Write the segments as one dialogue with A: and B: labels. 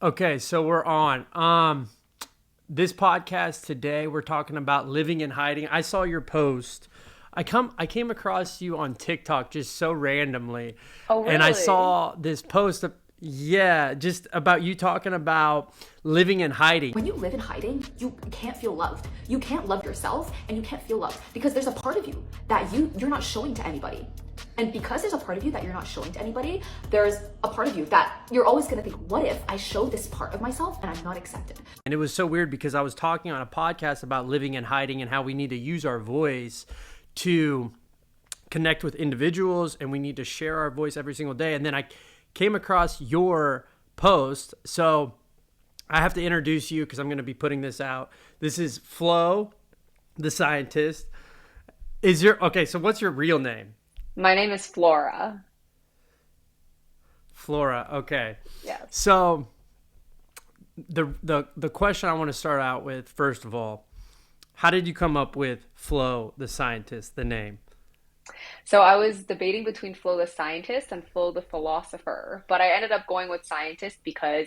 A: Okay, so we're on. This podcast today, we're talking about living in hiding. I saw your post. I came across you on TikTok just so randomly,
B: Oh,
A: and I
B: really?
A: saw this post. Yeah, just about you talking about living in hiding.
C: When you live in hiding, you can't feel loved. You can't love yourself and you can't feel loved because there's a part of you that you're not showing to anybody. And because there's a part of you that you're not showing to anybody, there's a part of you that you're always going to think, what if I show this part of myself and I'm not accepted?
A: And it was so weird because I was talking on a podcast about living in hiding and how we need to use our voice to connect with individuals, and we need to share our voice every single day. And then I came across your post. So I have to introduce you because I'm going to be putting this out. This is Flo, the scientist. Okay, so what's your real name?
B: My name is Flora.
A: Flora. Okay.
B: Yes.
A: So the question I want to start out with, first of all, how did you come up with Flo, the scientist, the name?
B: So I was debating between Flo the scientist and Flo the philosopher, but I ended up going with scientist because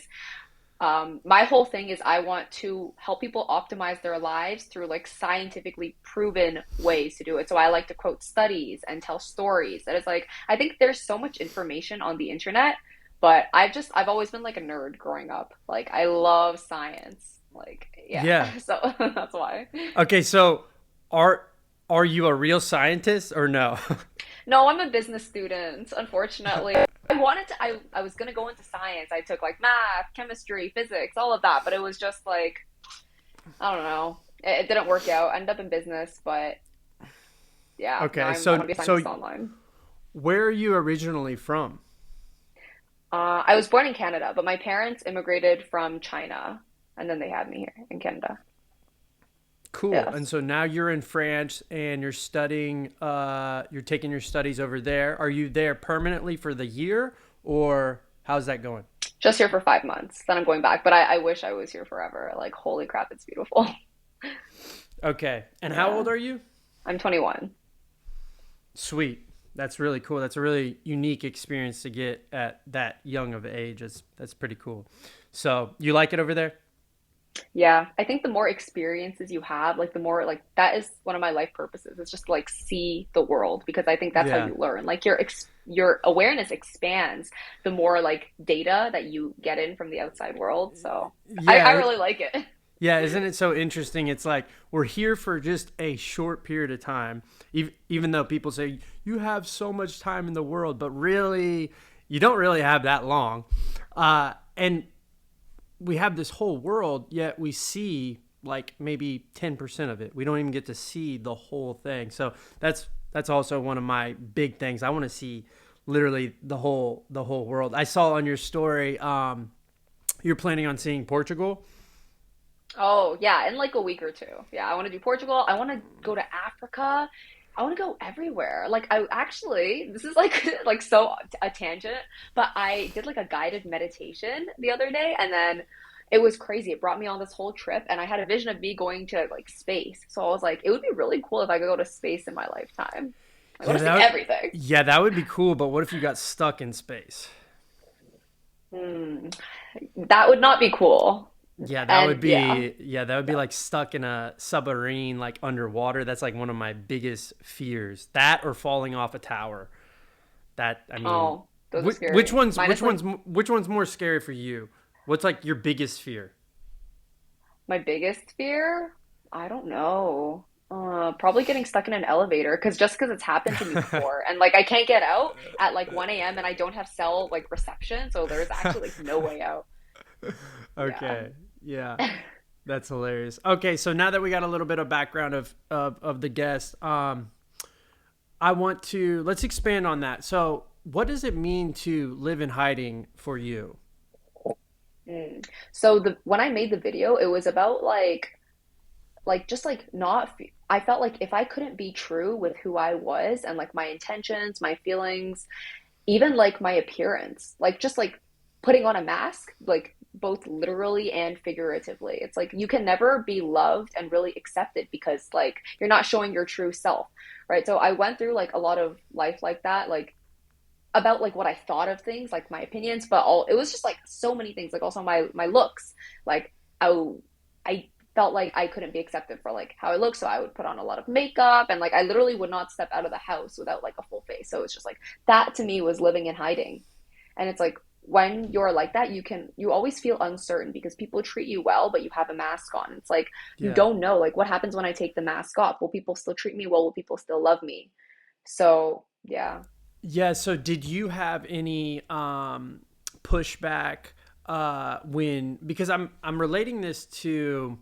B: my whole thing is I want to help people optimize their lives through like scientifically proven ways to do it. So I like to quote studies and tell stories. That is like I think there's so much information on the internet, but I've always been like a nerd growing up. Like I love science. Like yeah.
A: Yeah.
B: So that's why.
A: Okay, so are are you a real scientist or no?
B: No, I'm a business student, unfortunately. I was gonna go into science. I took like math, chemistry, physics, all of that, but it was just like, I don't know. It didn't work out. I ended up in business, but yeah, now
A: Okay,
B: I want
A: so
B: to be a
A: so
B: scientist online.
A: where are you originally from?
B: I was born in Canada, but my parents immigrated from China, and then they had me here in Canada.
A: Cool. And
B: Yes.
A: so now you're in France and you're studying, you're taking your studies over there. Are you there permanently for the year, or how's that going?
B: Just here for 5 months. Then I'm going back, but I wish I was here forever. Like, holy crap, it's beautiful.
A: Okay. And how
B: Yeah.
A: old are you?
B: I'm 21.
A: Sweet. That's really cool. That's a really unique experience to get at that young of age. That's pretty cool. So you like it over there?
B: Yeah, I think the more experiences you have, like the more like that is one of my life purposes. It's just to, like see the world because I think that's how
A: Yeah.
B: you learn. Like your awareness expands the more like data that you get in from the outside world. So I
A: Yeah.
B: really like it.
A: Yeah, isn't it so interesting? It's like we're here for just a short period of time, even though people say you have so much time in the world, but really, you don't really have that long. And we have this whole world, yet we see like maybe 10% of it. We don't even get to see the whole thing. So that's also one of my big things. I want to see literally the whole world. I saw on your story, you're planning on seeing Portugal.
B: Oh, yeah, in like a week or two. Yeah, I want to do Portugal. I want to go to Africa. I want to go everywhere. Like I actually, this is like like so a tangent, but I did like a guided meditation the other day and then it was crazy. It brought me on this whole trip and I had a vision of me going to like space. So I was like, it would be really cool if I could go to space in my lifetime. I
A: Yeah,
B: want to see everything.
A: that would be cool. But what if you got stuck in space?
B: Hmm. That would not be cool. And yeah.
A: Yeah, that would be like stuck in a submarine, like underwater. That's like one of my biggest fears. That or falling off a tower. That I mean,
B: Oh, those are
A: which
B: scary.
A: one's
B: Mine is like
A: which one's more scary for you? What's like your biggest fear?
B: my biggest fear? I don't know. Probably getting stuck in an elevator because just because it's happened to me before, and like I can't get out at like 1 a.m. and I don't have cell like reception, so there's actually like no way out. Yeah.
A: Okay, yeah, that's hilarious. Okay, so now that we got a little bit of background of the guest, I want to let's expand on that. So, what does it mean to live in hiding for you?
B: Mm. So the when I made the video, it was about like just like not I felt like if I couldn't be true with who I was and like my intentions, my feelings, even like my appearance, like just like putting on a mask, like both literally and figuratively. It's like you can never be loved and really accepted because like you're not showing your true self, right? So I went through like a lot of life like that, like about like what I thought of things, like my opinions, but all it was just like so many things, like also my looks. Like I I felt like I couldn't be accepted for like how I look, so I would put on a lot of makeup and like I literally would not step out of the house without like a full face. So it's just like that to me was living in hiding. And it's like when you're like that, you always feel uncertain because people treat you well, but you have a mask on. It's like you
A: Yeah.
B: don't know like what happens when I take the mask off. Will people still treat me well? Will people still love me? So yeah.
A: Yeah, so did you have any pushback when, because I'm relating this to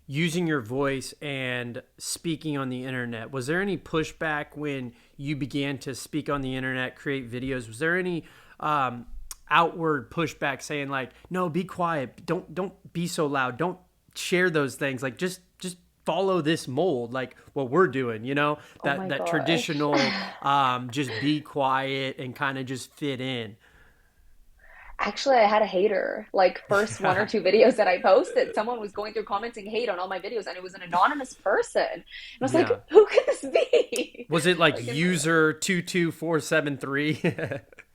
A: using your voice and speaking on the internet. Was there any pushback when you began to speak on the internet, create videos? Was there any um outward pushback saying like, "No, be quiet. Don't be so loud. Don't share those things. Like just follow this mold like what we're doing, you know,
B: Oh
A: that
B: my
A: that
B: gosh.
A: traditional just be quiet and kind of just fit in."
B: Actually, I had a hater. Like first one or two videos that I posted, someone was going through commenting hate on all my videos, and it was an anonymous person. And I was like,
A: Yeah.
B: who could this be?
A: Was it like
B: Like,
A: user 22473?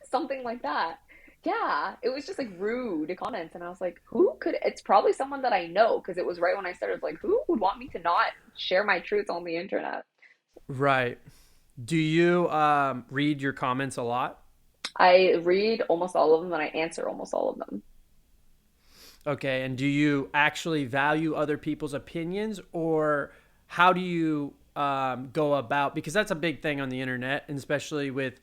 B: something like that. Yeah, it was just like rude comments, and I was like, who could? It's probably someone that I know because it was right when I started. Like, who would want me to not share my truths on the internet?
A: Right. Do you read your comments a lot?
B: I read almost all of them and I answer almost all of them.
A: Okay, and do you actually value other people's opinions, or how do you go about? Because that's a big thing on the internet, and especially with,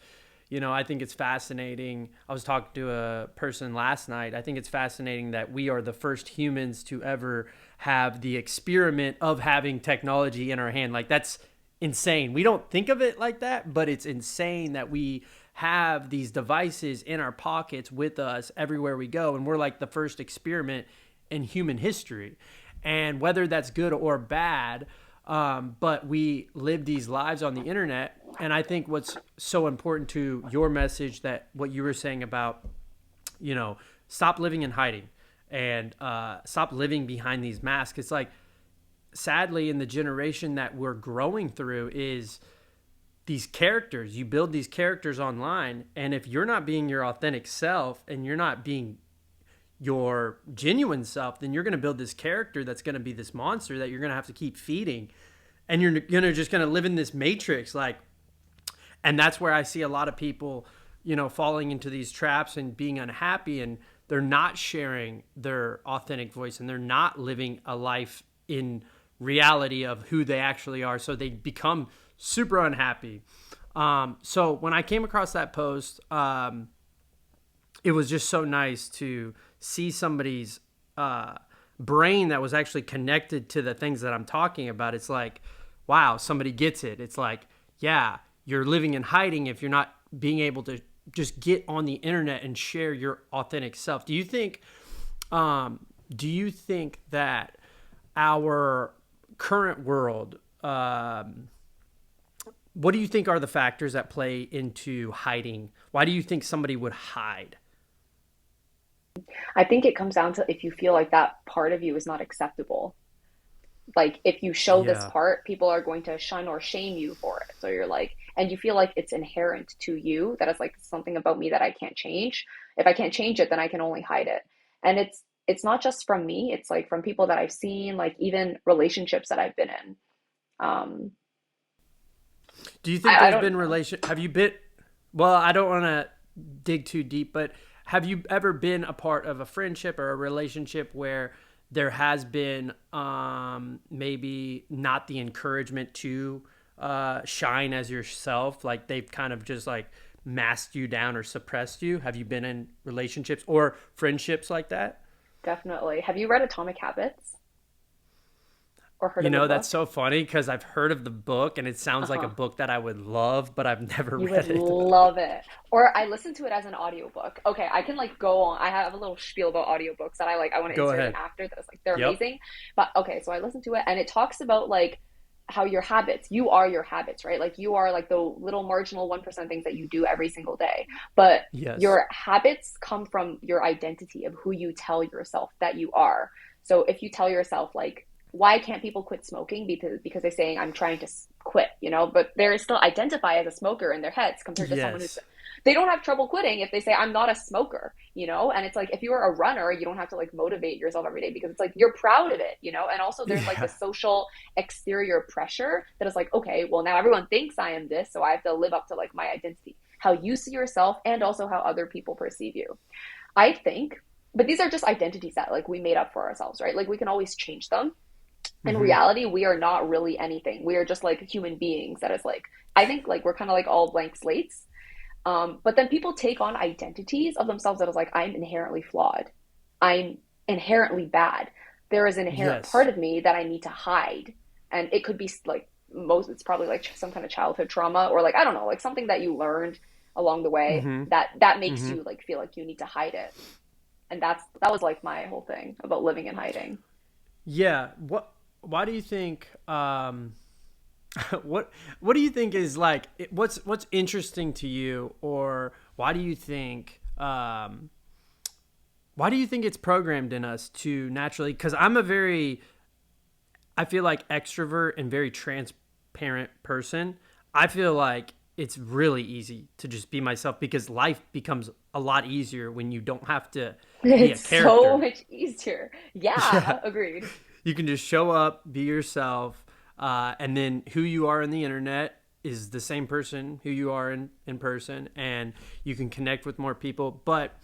A: I think it's fascinating. I was talking to a person last night. I think it's fascinating that we are the first humans to ever have the experiment of having technology in our hand. Like that's insane. We don't think of it like that, but it's insane that we have these devices in our pockets with us everywhere we go, and we're like the first experiment in human history. And whether that's good or bad, but we live these lives on the internet. And I think what's so important to your message, that what you were saying about, stop living in hiding and stop living behind these masks. It's like, sadly, in the generation that we're growing through, is these characters. You build these characters online, and if you're not being your authentic self and you're not being your genuine self, then you're going to build this character that's going to be this monster that you're going to have to keep feeding, and you're going to just going to live in this matrix. Like, and that's where I see a lot of people, falling into these traps and being unhappy, and they're not sharing their authentic voice, and they're not living a life in reality of who they actually are. So they become super unhappy. So when I came across that post, it was just so nice to see somebody's brain that was actually connected to the things that I'm talking about. It's like, wow, somebody gets it. It's like, yeah, you're living in hiding if you're not being able to just get on the internet and share your authentic self. Do you think that our current world, what do you think are the factors that play into hiding? Why do you think somebody would hide?
B: I think it comes down to if you feel like that part of you is not acceptable. Like if you show this
A: Yeah.
B: part, people are going to shun or shame you for it. So you're like, and you feel like it's inherent to you that is like something about me that I can't change. If I can't change it, then I can only hide it. And it's not just from me, it's like from people that I've seen, like even relationships that I've been in. Um,
A: Do you think
B: I
A: there's
B: don't
A: been
B: know.
A: have you been, well, I don't want to dig too deep, but have you ever been a part of a friendship or a relationship where there has been maybe not the encouragement to shine as yourself? Like they've kind of just like masked you down or suppressed you. Have you been in relationships or friendships like that?
B: Definitely. Have you read Atomic Habits or heard of the
A: That's
B: book?
A: so funny because I've heard of the book and it sounds like a
B: Uh-huh.
A: book that I would love, but I've never
B: You
A: read
B: would
A: it.
B: love it. Or I listened to it as an audiobook. Okay, I can like go on. I have a little spiel about audiobooks that I like. I want to
A: Go
B: insert in
A: ahead.
B: after that. Is like they're
A: Yep.
B: amazing. But okay, so I listened to it and it talks about like how your habits, you are your habits, right? Like you are like the little marginal 1% things that you do every single day. But
A: Yes.
B: your habits come from your identity of who you tell yourself that you are. So if you tell yourself like why can't people quit smoking because they're saying I'm trying to quit, but they still identify as a smoker in their heads compared to someone who's
A: Yes.
B: they don't have trouble quitting if they say, I'm not a smoker, you know? And it's like, if you're a runner, you don't have to like motivate yourself every day because it's like, you're proud of it, you know? And also there's like the
A: Yeah.
B: social exterior pressure that is like, okay, well now everyone thinks I am this, so I have to live up to like my identity, how you see yourself and also how other people perceive you. I think, but these are just identities that like we made up for ourselves, right? Like we can always change them. In
A: Hmm.
B: reality, we are not really anything. We are just like human beings that is like, I think like we're kind of like all blank slates. But then people take on identities of themselves that is like, I'm inherently flawed. I'm inherently bad. There is an inherent
A: Yes.
B: part of me that I need to hide. And it could be like it's probably like some kind of childhood trauma or like, I don't know, like something that you learned along the way
A: Hmm.
B: that makes
A: Hmm.
B: you like feel like you need to hide it. And that was like my whole thing about living in hiding.
A: Yeah. Why do you think, what what do you think is like what's interesting to you, or why do you think it's programmed in us to naturally, because I feel like extrovert and very transparent person. I feel like it's really easy to just be myself because life becomes a lot easier when you don't have to be a
B: It's so
A: character.
B: much easier.
A: Yeah.
B: Yeah, agreed.
A: You can just show up, be yourself, and then who you are in the internet is the same person who you are in person, and you can connect with more people. But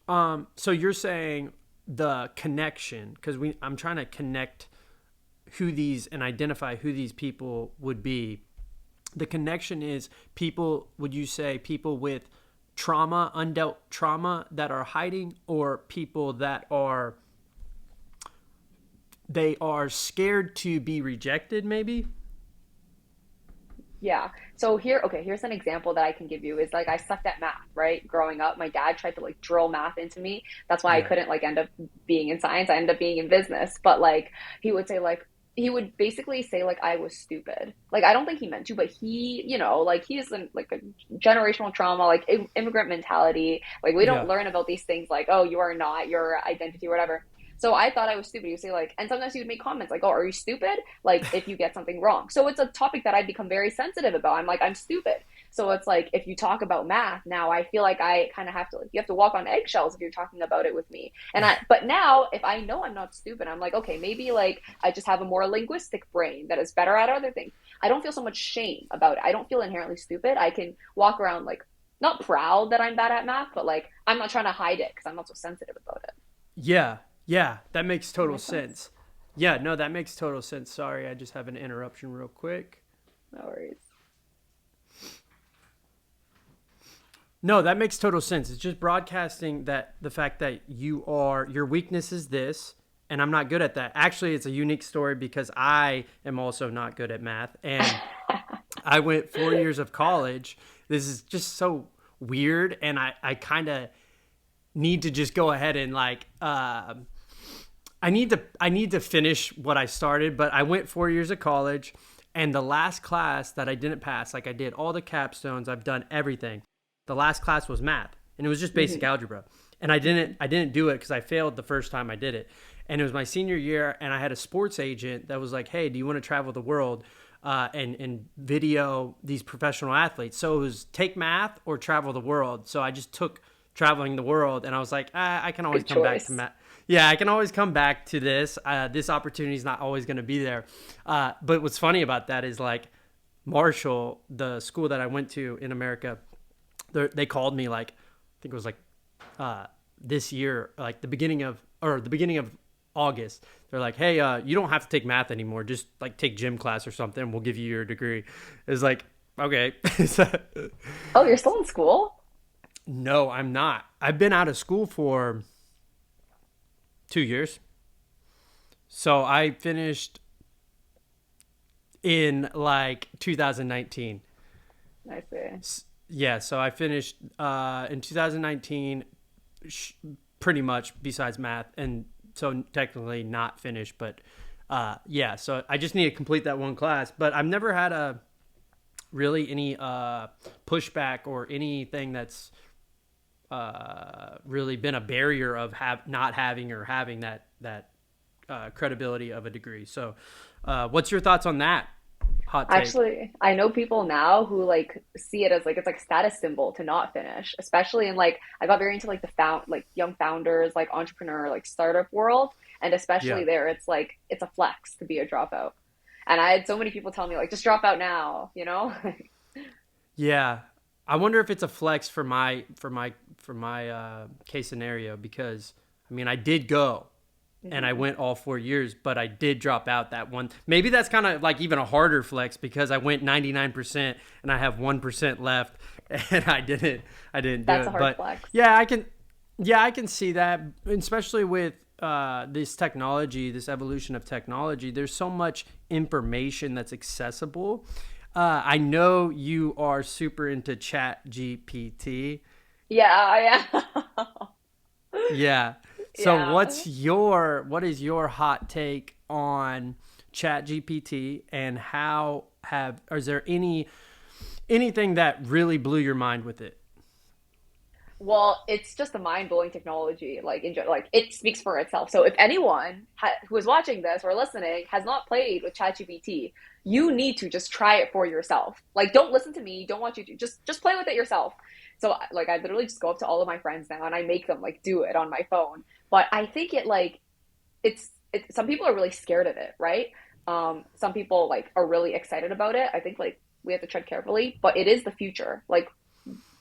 A: so you're saying the connection, because I'm trying to connect who these and identify who these people would be. The connection is people, would you say people with trauma, undealt trauma that are hiding, or people that are they are scared to be rejected, maybe?
B: Yeah. So here, okay, here's an example that I can give you is like I sucked at math, right? Growing up, my dad tried to like drill math into me. That's why I
A: Yeah.
B: couldn't like end up being in science. I ended up being in business. But like he would say like he would basically say like I was stupid. Like I don't think he meant to, but he, you know, like he's in like a generational trauma, like immigrant mentality. Like we don't
A: Yeah.
B: learn about these things like, oh, you are not your identity or whatever. So I thought I was stupid. He would say like, and sometimes he would make comments like, "Oh, are you stupid?" Like if you get something wrong. So it's a topic that I become very sensitive about. I'm like, I'm stupid. So it's like if you talk about math now, I feel like I kind of have to like you have to walk on eggshells if you're talking about it with me. But now if I know I'm not stupid, I'm like, okay, maybe like I just have a more linguistic brain that is better at other things. I don't feel so much shame about it. I don't feel inherently stupid. I can walk around like not proud that I'm bad at math, but like I'm not trying to hide it because I'm not so sensitive about it.
A: Yeah. Yeah. That makes
B: Does that
A: total
B: make sense?
A: sense. Yeah. No, that makes total sense. Sorry, I just have an interruption real quick.
B: No worries.
A: No, that makes total sense. It's just broadcasting that the fact that your weakness is this, and I'm not good at that. Actually, it's a unique story because I am also not good at math. And I went 4 years of college. This is just so weird. And I kind of need to just go ahead and like, I need to finish what I started, but I went 4 years of college, and the last class that I didn't pass, like I did all the capstones, I've done everything. The last class was math, and it was just basic
B: Hmm.
A: algebra. And I didn't do it because I failed the first time I did it. And it was my senior year, and I had a sports agent that was like, "Hey, do you want to travel the world and video these professional athletes?" So it was take math or travel the world. So I just took traveling the world, and I was like, I can always
B: Good
A: come back to
B: choice.
A: math. Yeah, I can always come back to this. This opportunity is not always going to be there. But what's funny about that is like Marshall, the school that I went to in America, they called me like I think it was like this year, like the beginning of August. They're like, "Hey, you don't have to take math anymore. Just like take gym class or something. We'll give you your degree." It's like, okay.
B: Oh, you're still in school?
A: No, I'm not. I've been out of school for 2 years. So I finished in like 2019.
B: I see.
A: Yeah, so I finished in 2019, sh- pretty much besides math, and so technically not finished, but yeah. So I just need to complete that one class, but I've never had a really any pushback or anything that's really been a barrier of not having or having that credibility of a degree. So, what's your thoughts on that? Hot take.
B: Actually, I know people now who like see it as like it's like a status symbol to not finish, especially in like I got very into like the found like young founders, like entrepreneur, like startup world, and
A: Yeah.
B: especially there, it's like it's a flex to be a dropout. And I had so many people tell me like just drop out now, you know?
A: Yeah. I wonder if it's a flex for my case scenario because I mean I did go and I
B: hmm
A: went all 4 years, but I did drop out that one. Maybe that's kind of like even a harder flex because I went 99% and I have 1% left and I didn't do
B: That's a
A: it.
B: hard
A: But
B: flex.
A: yeah, I can see that, especially with this technology, this evolution of technology. There's so much information that's accessible. I know you are super into Chat GPT.
B: Yeah, I am.
A: Yeah. So
B: Yeah.
A: what is your hot take on Chat GPT and how have is there anything that really blew your mind with it?
B: Well, it's just a mind-blowing technology. Like, like it speaks for itself. So, if anyone who is watching this or listening has not played with ChatGPT, you need to just try it for yourself. Like, don't listen to me. Don't want you to just play with it yourself. So, like, I literally just go up to all of my friends now and I make them like do it on my phone. But I think it like some people are really scared of it, right? Some people like are really excited about it. I think like we have to tread carefully, but it is the future. Like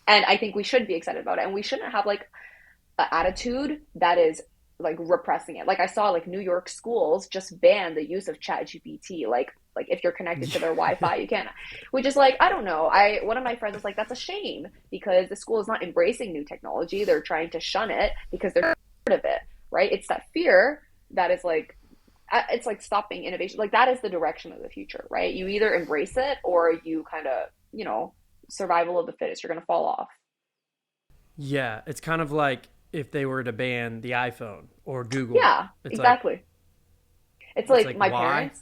B: and I think we should be excited about it. And we shouldn't have like an attitude that is like repressing it. Like I saw like New York schools just ban the use of Chat GPT. Like if you're connected to their Wi-Fi, you can't. Which is like I don't know. I One of my friends was like that's a shame because the school is not embracing new technology. They're trying to shun it because they're scared of it, right? It's that fear that is like it's like stopping innovation. Like that is the direction of the future, right? You either embrace it or you kind of, survival of the fittest. You're going to fall off.
A: Yeah, it's kind of like if they were to ban the iPhone or Google.
B: Yeah,
A: It's like
B: exactly. It's
A: it's
B: like
A: like
B: my
A: why?
B: parents,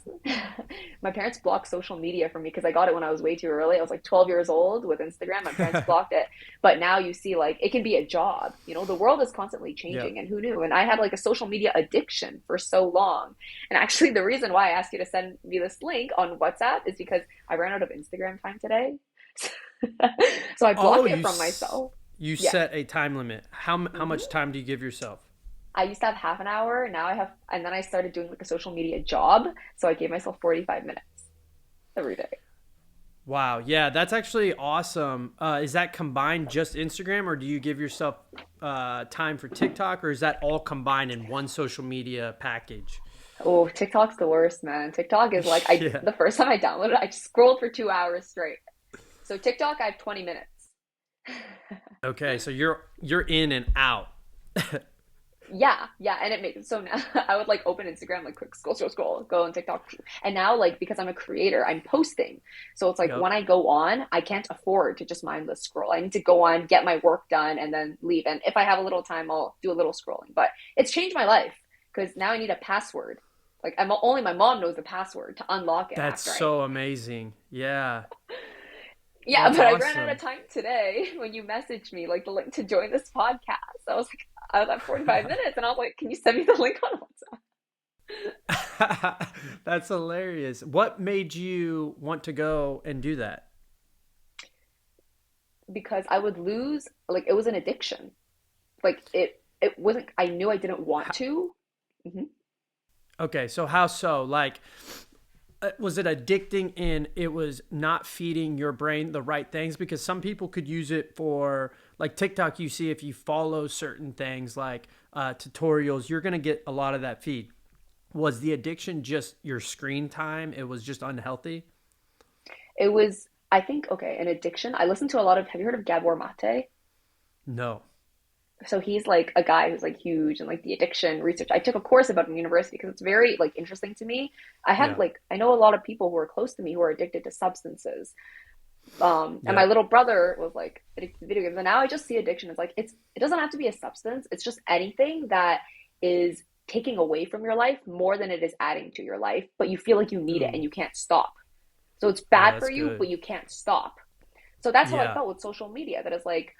B: my parents blocked social media from me because I got it when I was way too early. I was like 12 years old with Instagram. My parents blocked it. But now you see, like, it can be a job. The world is constantly
A: Yep.
B: changing, and who knew? And I had like a social media addiction for so long. And actually, the reason why I asked you to send me this link on WhatsApp is because I ran out of Instagram time today. So I
A: Oh,
B: block it from myself.
A: you
B: Yeah.
A: set a time limit. How much
B: hmm
A: time do you give yourself?
B: I used to have half an hour. Now I have, and then I started doing like a social media job. So I gave myself 45 minutes every day.
A: Wow, yeah, that's actually awesome. Is that combined just Instagram, or do you give yourself time for TikTok, or is that all combined in one social media package?
B: Oh, TikTok's the worst, man. TikTok is like,
A: Yeah.
B: the first time I downloaded it, I just scrolled for 2 hours straight. So TikTok, I have 20 minutes.
A: Okay, so you're in and out.
B: Yeah, yeah, and it makes so now I would like open Instagram, like quick scroll, scroll, scroll, go on TikTok, and now like because I'm a creator, I'm posting, so it's like
A: Yep.
B: when I go on, I can't afford to just mindless scroll. I need to go on, get my work done, and then leave. And if I have a little time, I'll do a little scrolling. But it's changed my life because now I need a password. Like I'm only my mom knows the password to unlock it
A: That's
B: after I.
A: so amazing. Yeah,
B: Yeah,
A: that's
B: but I ran out of
A: awesome.
B: time today when you messaged me like the link to join this podcast. I was at 45 minutes, and I was like, can you send me the link on WhatsApp?
A: That's hilarious. What made you want to go and do that?
B: Because I would lose like it was an addiction. Like it wasn't I knew I didn't want to. hmm
A: Okay, so how so? Like, was it addicting and it was not feeding your brain the right things? Because some people could use it for, like TikTok, you see if you follow certain things like tutorials, you're going to get a lot of that feed. Was the addiction just your screen time? It was just unhealthy?
B: It was I think okay, an addiction. I listened to a lot of have you heard of Gabor Mate?
A: No.
B: So he's like a guy who's like huge and like the addiction research. I took a course about him in university because it's very like interesting to me.
A: Yeah.
B: I know a lot of people who are close to me who are addicted to substances. And my
A: Yep.
B: little brother was like addicted to video games. And now I just see addiction as like it doesn't have to be a substance. It's just anything that is taking away from your life more than it is adding to your life, but you feel like you need it and
A: Ooh.
B: you can't stop. So it's
A: Oh,
B: bad for
A: that's
B: you,
A: good.
B: but you can't stop. So that's how I
A: Yeah.
B: felt with social media. That is like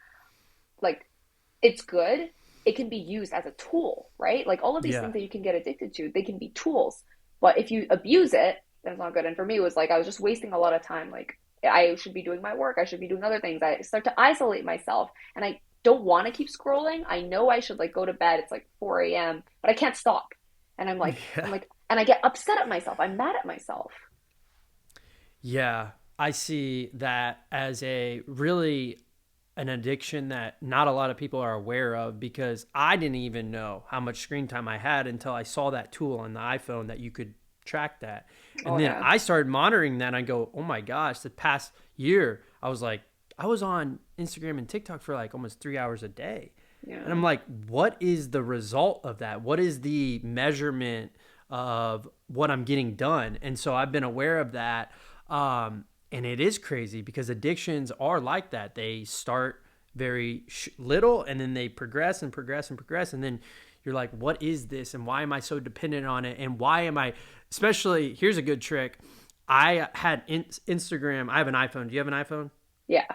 B: it's good. It can be used as a tool, right? Like all of these
A: Yeah.
B: things that you can get addicted to, they can be tools. But if you abuse it, that's not good. And for me, it was like I was just wasting a lot of time. Like I should be doing my work. I should be doing other things. I start to isolate myself, and I don't want to keep scrolling. I know I should like go to bed. It's like 4 a.m., but I can't stop. And
A: Yeah.
B: and I get upset at myself. I'm mad at myself.
A: Yeah, I see that as a really an addiction that not a lot of people are aware of, because I didn't even know how much screen time I had until I saw that tool on the iPhone that you could track that.
B: Oh
A: And then
B: yeah.
A: I started monitoring that and I go, "Oh my gosh, the past year I was like I was on Instagram and TikTok for like almost 3 hours a day." And
B: Yeah.
A: I'm like, "What is the result of that? What is the measurement of what I'm getting done?" And so I've been aware of that. And it is crazy because addictions are like that. They start very little and then they progress and progress and progress. And then you're like, what is this? And why am I so dependent on it? And why am I, especially, here's a good trick. I had Instagram. I have an iPhone. Do you have an iPhone?
B: Yeah.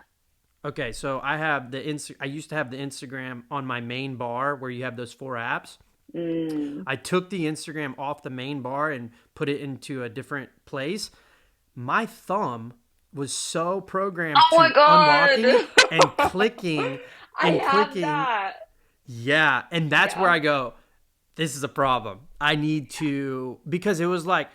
A: Okay. So I have I used to have the Instagram on my main bar where you have those 4 apps.
B: Mm.
A: I took the Instagram off the main bar and put it into a different place. My thumb was so programmed
B: Oh my
A: to unlocking it
B: God. I
A: and
B: have
A: clicking.
B: that.
A: Yeah. And that's where
B: Yeah.
A: I go, this is a problem. I need to, because it was like,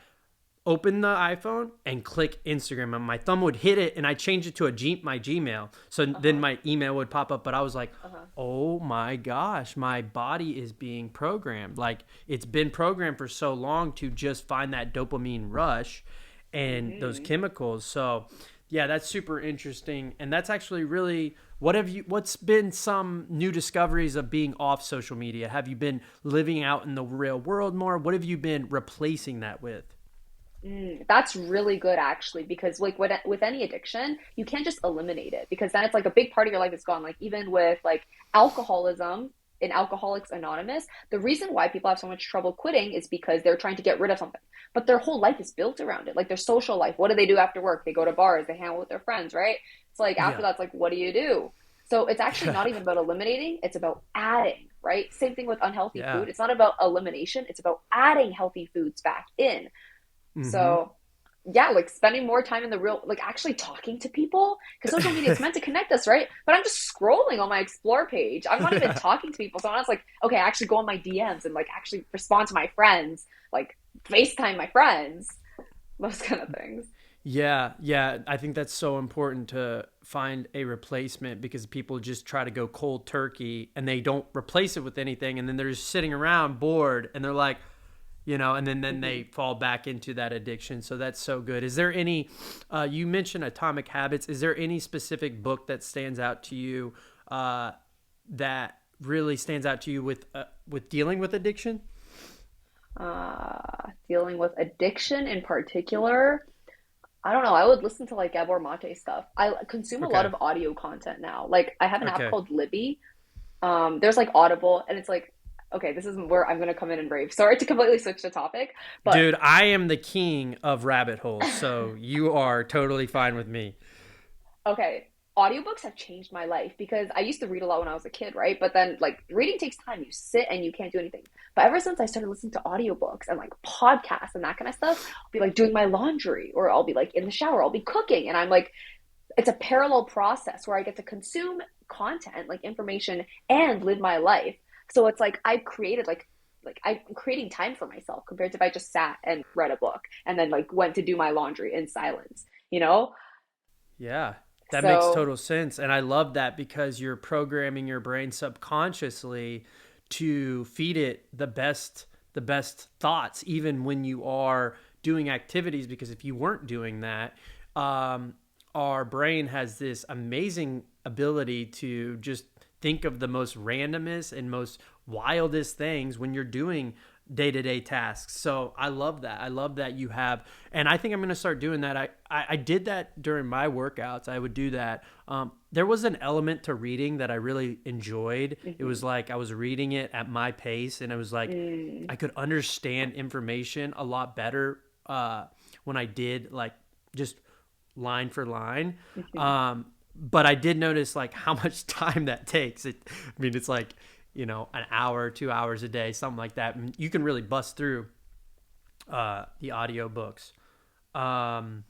A: open the iPhone and click Instagram, and my thumb would hit it, and I changed it to my Gmail. So then
B: Uh-huh.
A: my email would pop up, but I was like,
B: Uh-huh.
A: oh my gosh, my body is being programmed. Like it's been programmed for so long to just find that dopamine rush and those
B: Hmm.
A: chemicals. So yeah, that's super interesting. And that's actually really, what's been some new discoveries of being off social media? Have you been living out in the real world more? What have you been replacing that with?
B: That's really good actually, because like with any addiction, you can't just eliminate it because then it's like a big part of your life is gone. Like even with like alcoholism in Alcoholics Anonymous, the reason why people have so much trouble quitting is because they're trying to get rid of something. But their whole life is built around it. Like their social life. What do they do after work? They go to bars, they hang out with their friends, right? It's like after
A: Yeah.
B: that's like, what do you do? So it's actually not even about eliminating, it's about adding, right? Same thing with unhealthy
A: Yeah.
B: food. It's not about elimination, it's about adding healthy foods back in.
A: Mm-hmm.
B: So, yeah, like spending more time in the real, like actually talking to people, because social media is meant to connect us, right? But I'm just scrolling on my explore page. I'm not even talking to people. So I was like, okay, I actually go on my DMs and like actually respond to my friends, like FaceTime my friends, those kind of things.
A: Yeah, yeah. I think that's so important to find a replacement because people just try to go cold turkey and they don't replace it with anything. And then they're just sitting around bored and they're like, and then they
B: Hmm.
A: fall back into that addiction. So that's so good. Is there any, you mentioned Atomic Habits. Is there any specific book that stands out to you that really stands out to you with dealing with addiction?
B: Dealing with addiction in particular. I don't know. I would listen to like Gabor Mate stuff. I consume a lot
A: Okay.
B: of audio content now. Like I have an app
A: Okay.
B: called Libby. There's like Audible, and it's like, okay, this is where I'm gonna come in and rave. Sorry to completely switch the topic, but
A: Dude, I am the king of rabbit holes, so you are totally fine with me.
B: okay, audiobooks have changed my life because I used to read a lot when I was a kid, right? But then like reading takes time. You sit and you can't do anything. But ever since I started listening to audiobooks and like podcasts and that kind of stuff, I'll be like doing my laundry or I'll be like in the shower, I'll be cooking, and I'm like it's a parallel process where I get to consume content, like information, and live my life. So it's like I've created like I'm creating time for myself compared to if I just sat and read a book and then like went to do my laundry in silence, you know?
A: Yeah, that makes
B: So
A: total sense. And I love that because you're programming your brain subconsciously to feed it the best thoughts, even when you are doing activities. Because if you weren't doing that, um, our brain has this amazing ability to just think of the most randomest and most wildest things when you're doing day-to-day tasks. So I love that. I love that you have, and I think I'm going to start doing that. I did that during my workouts. I would do that. There was an element to reading that I really enjoyed. It
B: mhm.
A: was like I was reading it at my pace, and it was like
B: Mm,
A: I could understand information a lot better when I did like just line for line.
B: mhm.
A: But I did notice like how much time that takes. I mean, it's like, an hour, 2 hours a day, something like that. And you can really bust through the audio books. Um,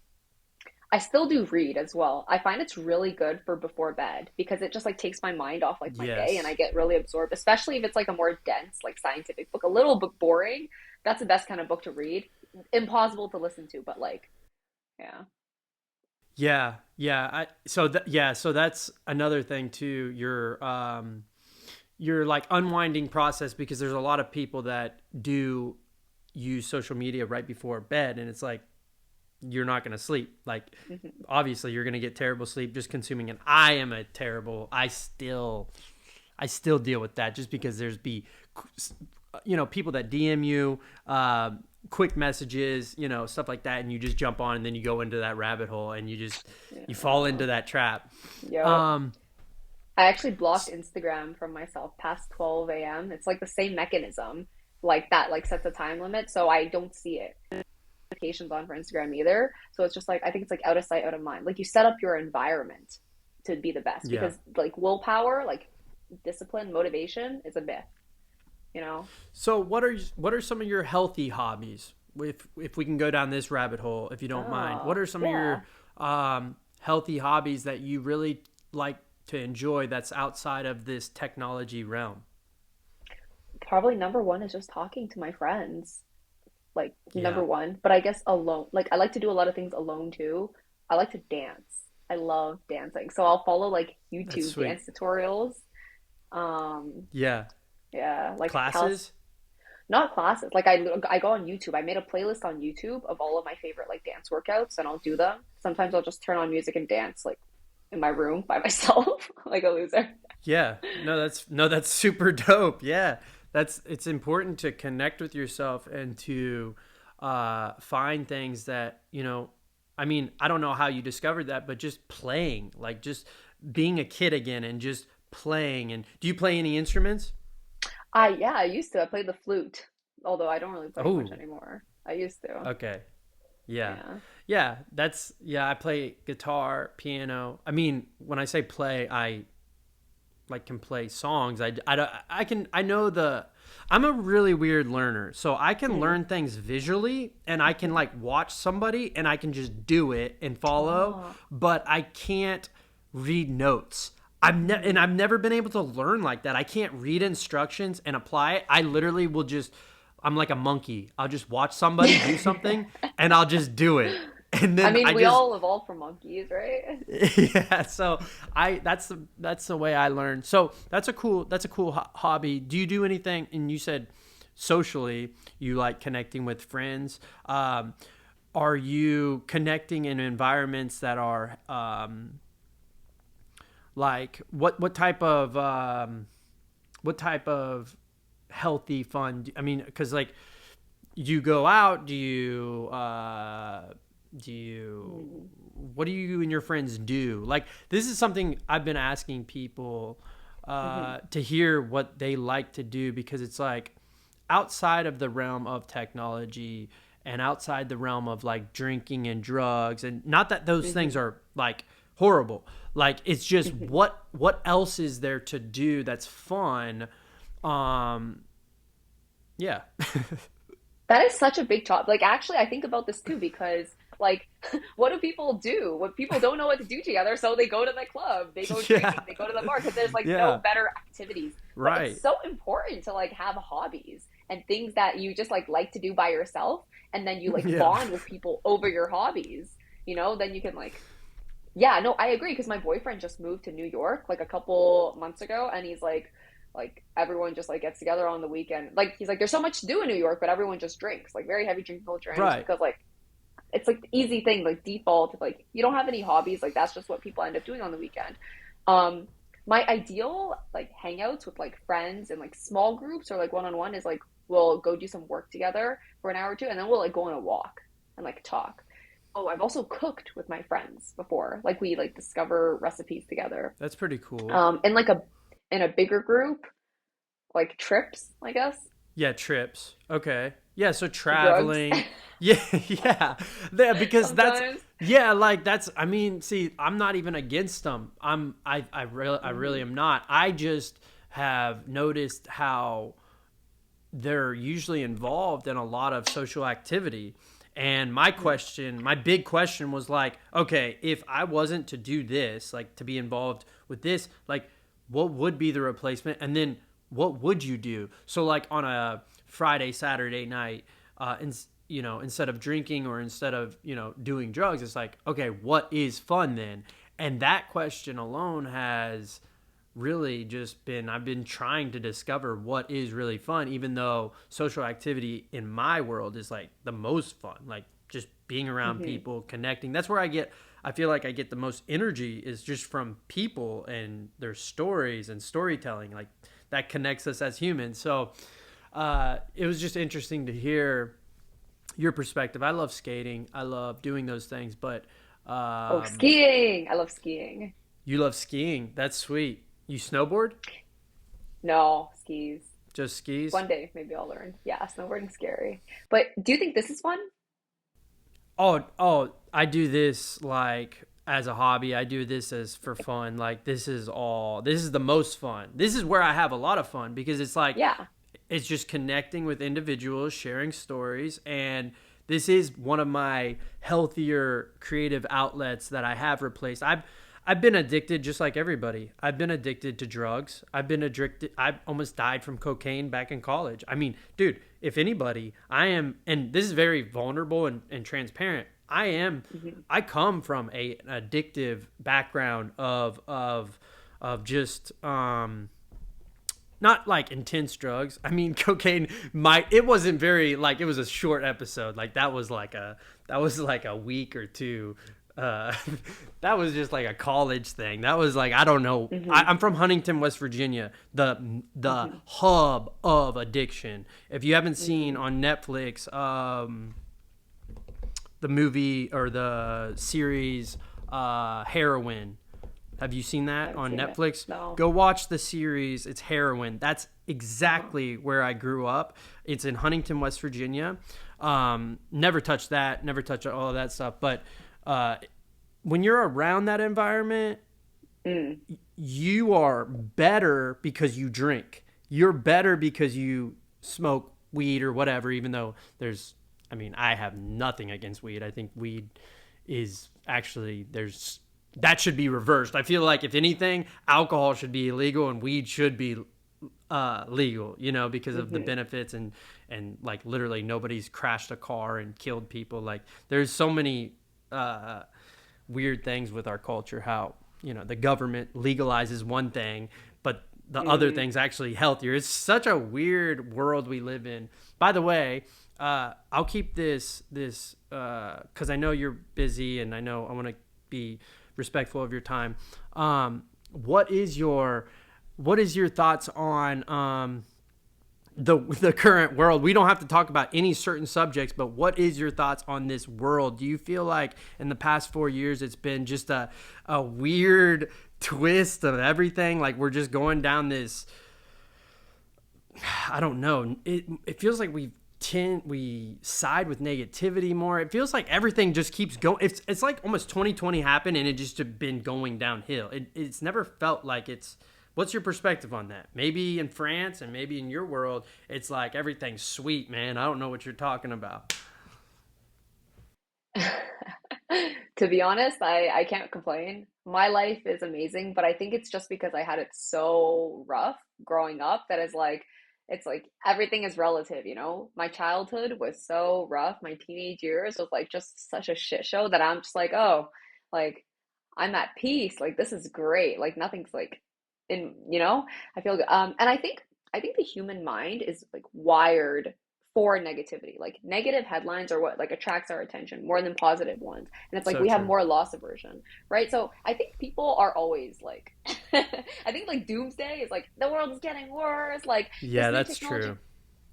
B: I still do read as well. I find it's really good for before bed because it just like takes my mind off like my day and I
A: yes.
B: get really absorbed, especially if it's like a more dense, like scientific book, a little bit boring. That's the best kind of book to read. Impossible to listen to, but like, yeah.
A: Yeah, yeah. Yeah, so that's another thing too. Your like unwinding process, because there's a lot of people that do use social media right before bed, and it's like you're not going to sleep. Like
B: Hmm.
A: obviously you're going to get terrible sleep just consuming it. I am a terrible. I still deal with that just because there's people that DM you, quick messages, stuff like that, and you just jump on and then you go into that rabbit hole and you fall
B: Yeah.
A: into that trap.
B: Yep.
A: Um,
B: I actually blocked Instagram from myself past 12 a.m. It's like the same mechanism, like that, like sets a time limit, so I don't see it. Notifications on for Instagram either. So it's just like I think it's like out of sight, out of mind. Like you set up your environment to be the best
A: yeah.
B: because like willpower, like discipline, motivation is a myth, you know?
A: So what are some of your healthy hobbies? If we can go down this rabbit hole, if you don't mind, what
B: Oh,
A: are some of
B: yeah.
A: your healthy hobbies that you really like to enjoy that's outside of this technology realm?
B: Probably number one is just talking to my friends. Like number
A: Yeah,
B: one. But I guess alone. Like I like to do a lot of things alone too. I like to dance. I love dancing. So I'll follow like
A: that's
B: YouTube
A: sweet.
B: dance tutorials. Um,
A: Yeah,
B: yeah, like
A: classes.
B: not classes. Like I go on YouTube. I made a playlist on YouTube of all of my favorite like dance workouts and I'll do them. Sometimes I'll just turn on music and dance like in my room by myself like a loser.
A: Yeah, no, that's super dope. Yeah, it's important to connect with yourself and to find things that I mean, I don't know how you discovered that, but just playing, like just being a kid again and just playing. And do you play any instruments?
B: I yeah, I used to. I played the flute, although I don't really play it much
A: Oh,
B: anymore. I used to.
A: okay. Yeah.
B: Yeah.
A: Yeah, I play guitar, piano. I mean, when I say play, I like can play songs. I know I'm a really weird learner. So I can
B: Mm.
A: learn things visually and I can like watch somebody and I can just do it and follow,
B: Oh.
A: but I can't read notes. And
B: Mm.
A: I've never been able to learn like that. I can't read instructions and apply it. I literally will just I'm like a monkey. I'll just watch somebody do something and I'll just do it. And
B: I
A: then
B: mean,
A: I
B: we
A: just
B: all evolved from monkeys, right?
A: yeah, so that's the way I learned. So that's a cool hobby. Do you do anything? And you said socially you like connecting with friends. Are you connecting in environments that are like what type of healthy fun? I mean, because like you go out, do you
B: Mm.
A: what do you and your friends do? Like this is something I've been asking people
B: Hmm.
A: to hear what they like to do, because it's like outside of the realm of technology and outside the realm of like drinking and drugs, and not that those things
B: Hmm.
A: are like horrible, like it's just
B: Hmm.
A: what else is there to do that's fun. um yeah.
B: That is such a big topic. Like, actually, I think about this too because, like, what do people do? What people don't know what to do together, so they go to the club, they go
A: Yeah,
B: drinking, they go to the bar because there's like no
A: yeah,
B: better activities. But it's
A: right.
B: so important to like have hobbies and things that you just like to do by yourself, and then you like
A: Yeah,
B: bond with people over your hobbies. Then you can like, yeah, no, I agree because my boyfriend just moved to New York like a couple months ago, and he's like everyone just like gets together on the weekend. Like he's like, there's so much to do in New York, but everyone just drinks, like very heavy drinking culture, and it's
A: right.
B: because like it's like the easy thing, like default, like you don't have any hobbies, like that's just what people end up doing on the weekend. Um, my ideal like hangouts with like friends and like small groups or like one on one is like we'll go do some work together for an hour or two, and then we'll like go on a walk and like talk. Oh, I've also cooked with my friends before. Like we like discover recipes together.
A: That's pretty cool.
B: In a bigger group, like trips, I guess.
A: Yeah, trips. Okay. Yeah, so
B: Drugs
A: traveling. Yeah, yeah. Yeah, because that's
B: sometimes.
A: yeah, like that's I mean, see, I'm not even against them. I really
B: Hmm.
A: am not. I just have noticed how they're usually involved in a lot of social activity. And my question, my big question was like, okay, if I wasn't to do this, like to be involved with this, like what would be the replacement? And then what would you do? So like on a Friday, Saturday night, instead of drinking or instead of, doing drugs, it's like, okay, what is fun then? And that question alone has really just been, I've been trying to discover what is really fun, even though social activity in my world is like the most fun, like just being around people, connecting. That's where I feel like I get the most energy is just from people and their stories and storytelling, like that connects us as humans. So it was just interesting to hear your perspective. I love skating. I love doing those things, but
B: Oh, skiing. I love skiing.
A: you love skiing. That's sweet. You snowboard?
B: No, skis.
A: Just skis?
B: One day, maybe I'll learn. Yeah, snowboarding's scary. But do you think this is fun?
A: Oh, I do this like as a hobby. I do this as for fun. Like this is the most fun. This is where I have a lot of fun because it's like
B: Yeah.
A: it's just connecting with individuals, sharing stories, and this is one of my healthier creative outlets that I have replaced. I've been addicted just like everybody. I've been addicted to drugs. I almost died from cocaine back in college. I mean, dude, if anybody, I am, and this is very vulnerable and transparent. I come from an addictive background of just not like intense drugs. I mean, cocaine it wasn't very like, it was a short episode. Like that was like a week or two. Uh, that was just like a college thing. That was like, I don't know. I'm from Huntington, West Virginia, the hub of addiction. If you haven't seen on Netflix, the movie or the series, Heroin, have you seen
B: I
A: that
B: haven't
A: on
B: seen it.
A: Netflix?
B: No.
A: Go watch the series. It's Heroin. That's exactly where I grew up. It's in Huntington, West Virginia. Never touched that. Never touched all of that stuff. But when you're around that environment, you are better because you drink. You're better because you smoke weed or whatever, even though I have nothing against weed. I think weed is actually, that should be reversed. I feel like if anything, alcohol should be illegal and weed should be legal, because of the benefits and like literally nobody's crashed a car and killed people. Like there's so many weird things with our culture, how the government legalizes one thing but the other thing's actually healthier. It's such a weird world we live in. By the way, I'll keep this because I know you're busy and I know I want to be respectful of your time. What is your thoughts on the current world? We don't have to talk about any certain subjects, but what is your thoughts on this world? Do you feel like in the past 4 years it's been just a weird twist of everything? Like we're just going down this, I don't know. It feels like we side with negativity more. It feels like everything just keeps going. It's like almost 2020 happened and it just been going downhill. It's never felt like it's. What's your perspective on that? Maybe in France and maybe in your world, it's like everything's sweet, man. I don't know what you're talking about.
B: To be honest, I can't complain. My life is amazing, but I think it's just because I had it so rough growing up that it's like everything is relative, you know? My childhood was so rough. My teenage years was like just such a shit show that I'm just like, oh, like I'm at peace. Like this is great. Like nothing's like I feel good. And I think the human mind is like wired for negativity. Like negative headlines are what like attracts our attention more than positive ones. And it's like
A: So
B: we have
A: true.
B: more loss aversion, right? So I think people are always like I think like doomsday is like the world is getting worse, like this
A: Yeah,
B: new
A: that's
B: technology.
A: true.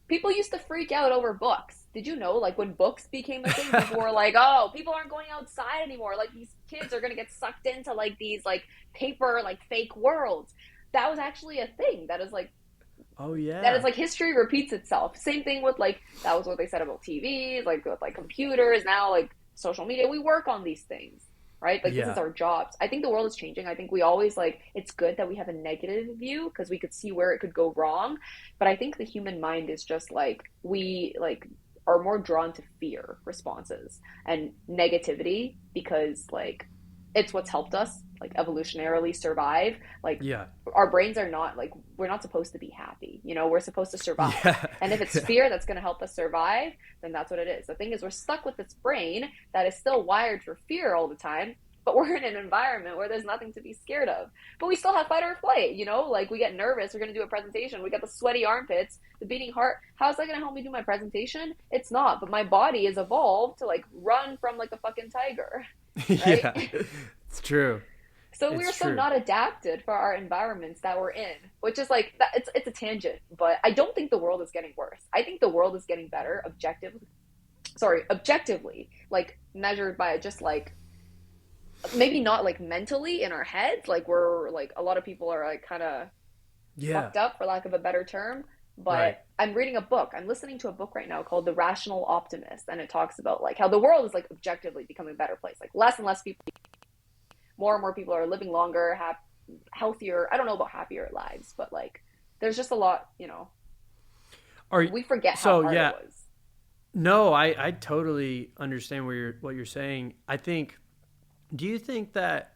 B: People used to freak out over books. Did you know, like when books became a thing, people were like, "Oh, people aren't going outside anymore. Like these kids are gonna get sucked into like these like paper like fake worlds." That was actually a thing.
A: Oh
B: That is
A: yeah.
B: like history repeats itself. Same thing with like that was what they said about TVs, like with like computers, now like social media. We work on these things, right? Like this is
A: Yeah.
B: our jobs. I think the world is changing. I think we always like it's good that we have a negative view because we could see where it could go wrong. But I think the human mind is just like we like are more drawn to fear responses and negativity because like it's what's helped us like evolutionarily survive. Like
A: Yeah.
B: our brains are not like we're not supposed to be happy. You know, we're supposed to survive.
A: Yeah.
B: And if it's
A: Yeah.
B: fear that's going to help us survive, then that's what it is. The thing is we're stuck with this brain that is still wired for fear all the time, but we're in an environment where there's nothing to be scared of. But we still have fight or flight, you know? Like we get nervous, we're going to do a presentation, we got the sweaty armpits, the beating heart. How's that going to help me do my presentation? It's not, but my body is evolved to like run from like a fucking tiger,
A: Yeah.
B: right?
A: It's true.
B: So
A: It's
B: we're so
A: true.
B: not adapted for our environments that we're in, which is like that, it's a tangent, but I don't think the world is getting worse. I think the world is getting better objectively, like measured by just like maybe not like mentally in our heads, like we're like a lot of people are like kind of
A: Yeah.
B: fucked up for lack of a better term,
A: Right.
B: but I'm reading a book. I'm listening to a book right now called The Rational Optimist, and it talks about like how the world is like objectively becoming a better place. Like less and less people, more and more people are living longer, have healthier, I don't know about happier lives, but like there's just a lot, you know,
A: Are
B: we forget how
A: so
B: hard it
A: yeah.
B: was.
A: No, I totally understand what you're saying. I think. Do you think that?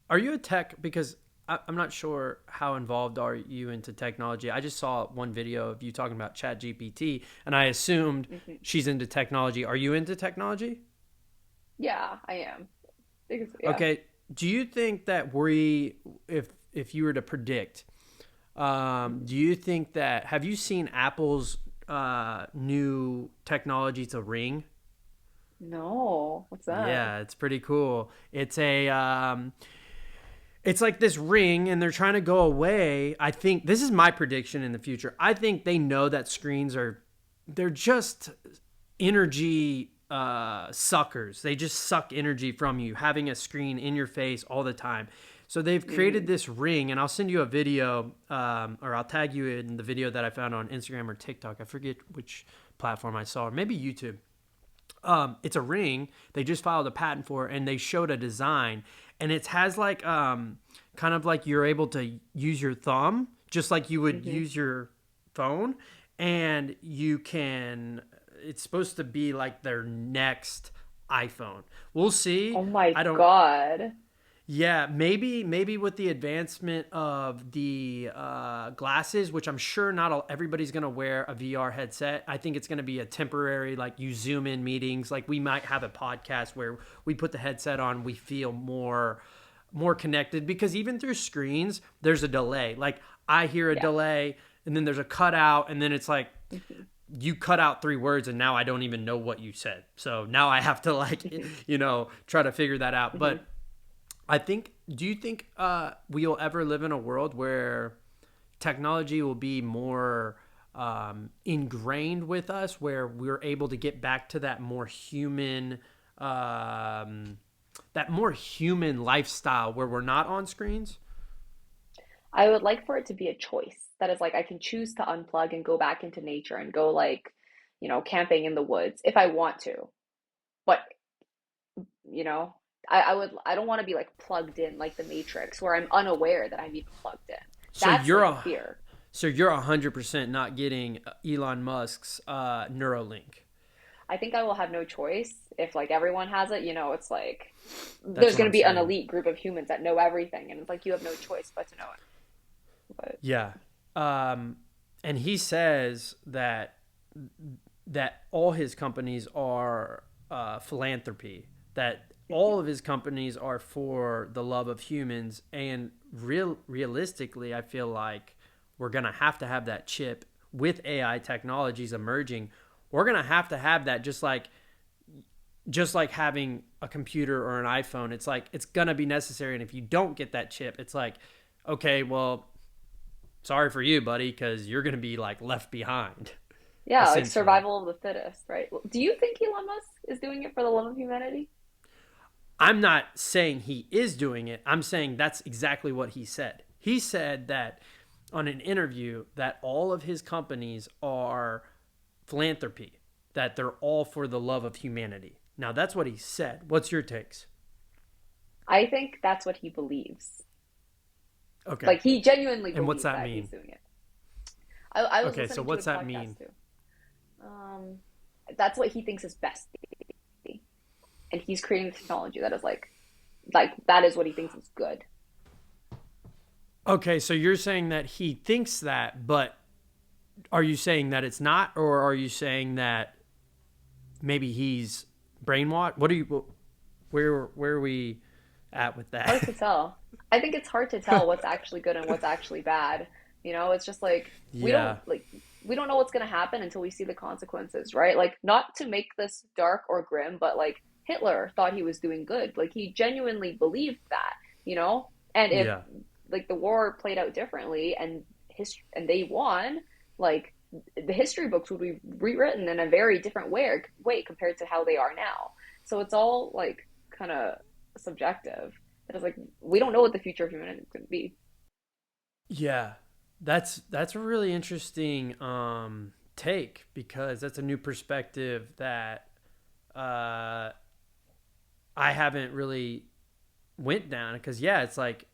A: Are you a tech? Because I'm not sure how involved are you into technology. I just saw one video of you talking about Chat GPT, and I assumed
B: Hmm.
A: she's into technology. Are you into technology?
B: Yeah, I am. Because, yeah.
A: Okay. Do you think that if you were to predict, do you think that have you seen Apple's new technology to Ring?
B: No, what's that?
A: Yeah, it's pretty cool. It's like this ring, and they're trying to go away. I think this is my prediction in the future. I think they know that screens they're just energy suckers. They just suck energy from you, having a screen in your face all the time. So they've created
B: Mm.
A: this ring, and I'll send you a video, or I'll tag you in the video that I found on Instagram or TikTok. I forget which platform I saw, or maybe YouTube. It's a ring. They just filed a patent for it, and they showed a design, and it has like kind of like you're able to use your thumb just like you would
B: Hmm.
A: use your phone, and you can. It's supposed to be like their next iPhone. We'll see.
B: Oh my
A: I don't.
B: God.
A: Yeah, maybe with the advancement of the glasses, which I'm sure not everybody's gonna wear a VR headset. I think it's gonna be a temporary, like you zoom in meetings. Like we might have a podcast where we put the headset on, we feel more connected because even through screens, there's a delay. Like I hear a
B: Yeah.
A: delay, and then there's a cutout, and then it's like
B: Hmm.
A: you cut out three words and now I don't even know what you said. So now I have to like, try to figure that out.
B: Hmm.
A: But do you think we'll ever live in a world where technology will be more ingrained with us, where we're able to get back to um, that more human lifestyle where we're not on screens?
B: I would like for it to be a choice. That is like I can choose to unplug and go back into nature and go like, you know, camping in the woods if I want to. But, you know, I don't want to be like plugged in like the Matrix where I'm unaware that I'm even plugged in.
A: So
B: That's
A: you're
B: like the
A: a
B: fear.
A: so you're 100% not getting Elon Musk's Neuralink.
B: I think I will have no choice if like everyone has it, you know, it's like
A: That's
B: there's
A: what
B: going to
A: I'm
B: be an
A: saying.
B: elite group of humans that know everything and it's like you have no choice but to know it. But
A: Yeah. Um, and he says that all his companies are philanthropy, that all of his companies are for the love of humans, and realistically, I feel like we're gonna have that chip with AI technologies emerging. We're gonna have that just like having a computer or an iPhone. It's like it's gonna be necessary, and if you don't get that chip, it's like, okay, well, sorry for you, buddy, because you're gonna be like left behind,
B: yeah, like
A: essentially.
B: survival of the fittest, right? Do you think Elon Musk is doing it for the love of humanity?
A: I'm not saying he is doing it. I'm saying that's exactly what he said. He said that on an interview that all of his companies are philanthropy, that they're all for the love of humanity. Now, that's what he said. What's your takes?
B: I think that's what he believes.
A: Okay.
B: Like he genuinely
A: And what's
B: believes
A: that
B: that he's
A: mean?
B: doing it. I was
A: Okay, so
B: listening to a
A: what's that
B: podcast
A: mean?
B: too. Um, that's what he thinks is best, and he's creating the technology that is that is what he thinks is good.
A: Okay, so you're saying that he thinks that, but are you saying that it's not, or are you saying that maybe he's brainwashed? What are you? Where are we at with
B: Hard to
A: that?
B: tell. I think it's hard to tell what's actually good and what's actually bad. It's just like
A: Yeah,
B: we don't know what's going to happen until we see the consequences, right? Like, not to make this dark or grim, but like Hitler thought he was doing good. Like, he genuinely believed that, you know? And if
A: yeah,
B: like the war played out differently and and they won, like the history books would be rewritten in a very different way compared to how they are now. So it's all like kind of subjective. It's like we don't know what the future of humanity is going to be.
A: yeah. That's a really interesting take, because that's a new perspective that uh, I haven't really went down. Because yeah, it's like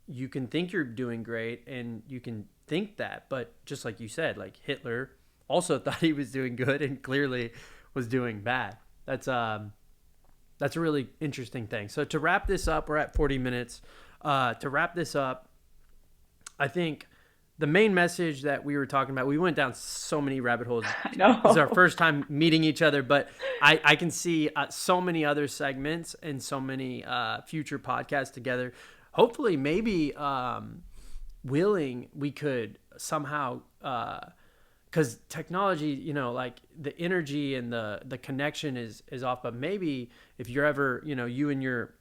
A: you can think you're doing great and you can think that, but just like you said, like Hitler also thought he was doing good and clearly was doing bad. That's a really interesting thing. So to wrap this up, we're at 40 minutes. To wrap this up, I think the main message that we were talking about, we went down so many rabbit holes.
B: I
A: This is our
B: know.
A: first time meeting each other, but I can see so many other segments and so many future podcasts together. Hopefully, maybe willing, we could somehow, because technology, like the energy and the connection is off. But maybe if you're ever, you and your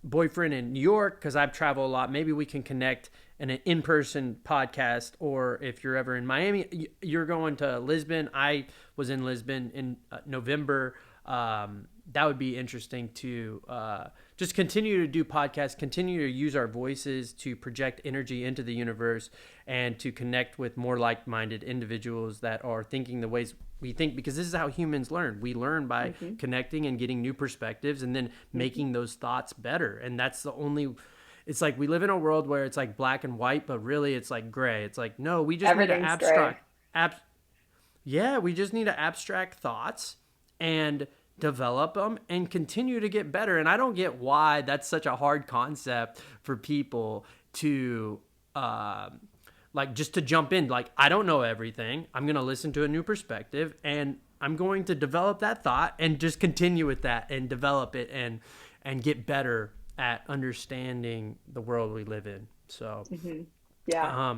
A: boyfriend in New York, because I've traveled a lot, maybe we can connect in an in-person podcast. Or if you're ever in Miami, you're going to Lisbon. I was in Lisbon in November. That would be interesting to just continue to do podcasts, continue to use our voices to project energy into the universe, and to connect with more like-minded individuals that are thinking the ways we think, because this is how humans learn. We learn by
B: Hmm.
A: connecting and getting new perspectives and then
B: Hmm.
A: making those thoughts better. And that's the only, it's like we live in a world where it's like black and white, but really it's like gray. It's like, no, we just need to
B: Everything's gray.
A: abstract yeah, we just need to abstract thoughts and develop them and continue to get better. And I don't get why that's such a hard concept for people to like just to jump in. Like, I don't know everything. I'm going to listen to a new perspective and I'm going to develop that thought and just continue with that and develop it and get better at understanding the world we live in. So,
B: Hmm. Yeah.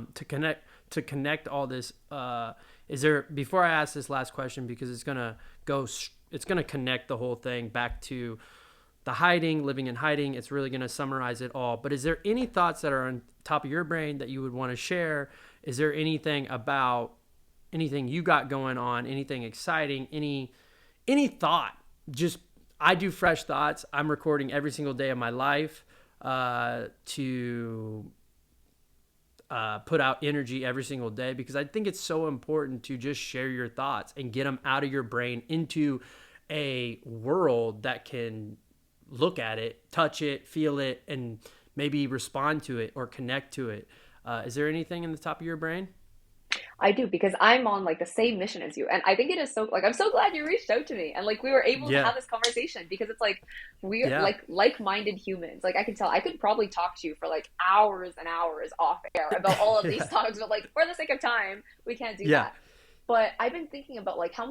A: to connect all this, is there, before I ask this last question, because it's gonna connect the whole thing back to the hiding, living in hiding. It's really gonna summarize it all. But is there any thoughts that are on top of your brain that you would want to share? Is there anything about anything you got going on, anything exciting, any thought? Just, I do fresh thoughts. I'm recording every single day of my life to put out energy every single day, because I think it's so important to just share your thoughts and get them out of your brain into a world that can look at it, touch it, feel it, and maybe respond to it or connect to it. Is there anything in the top of your brain?
B: I do, because I'm on like the same mission as you. And I think it is so like I'm so glad you reached out to me and like we were able to
A: Yeah,
B: have this conversation, because it's like we're
A: yeah,
B: like-minded humans. Like, I can tell I could probably talk to you for like hours and hours off air about all of these
A: yeah,
B: topics, but like for the sake of time, we can't do
A: yeah,
B: that. But I've been thinking about like how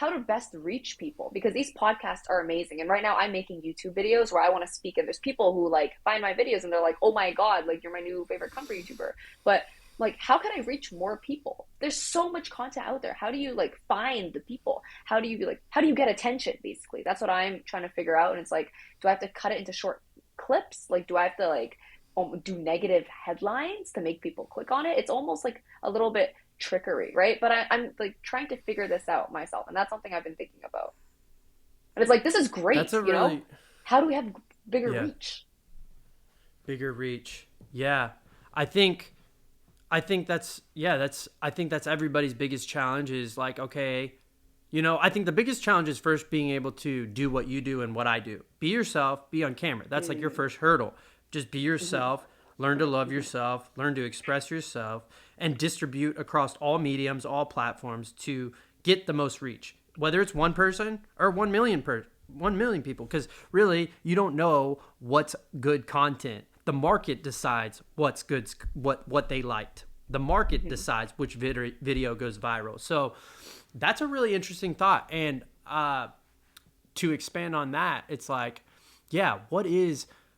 B: to best reach people, because these podcasts are amazing. And right now I'm making YouTube videos where I want to speak, and there's people who like find my videos and they're like, "Oh my God, like you're my new favorite country YouTuber." But like, how can I reach more people? There's so much content out there. How do you like find the people? How do you get attention, basically? That's what I'm trying to figure out. And it's like, do I have to cut it into short clips? Like, do I have to like do negative headlines to make people click on it? It's almost like a little bit trickery, right? But I'm like trying to figure this out myself, and that's something I've been thinking about. And it's like, this is
A: that's
B: great,
A: a really,
B: How do we have bigger
A: yeah,
B: reach?
A: bigger reach. Yeah, I think I think that's everybody's biggest challenge, is like, okay, I think the biggest challenge is first being able to do what you do and what I do. Be yourself, be on camera. That's like your
B: Mm-hmm.
A: first hurdle. Just be
B: Mm-hmm.
A: yourself, learn to love
B: Mm-hmm.
A: yourself, learn to express yourself, and distribute across all mediums, all platforms to get the most reach. whether it's one person or 1 million people, because really you don't know what's good content. The market decides what's good, what they liked. The market decides which video goes viral. So that's a really interesting thought. And to expand on that, it's like, yeah,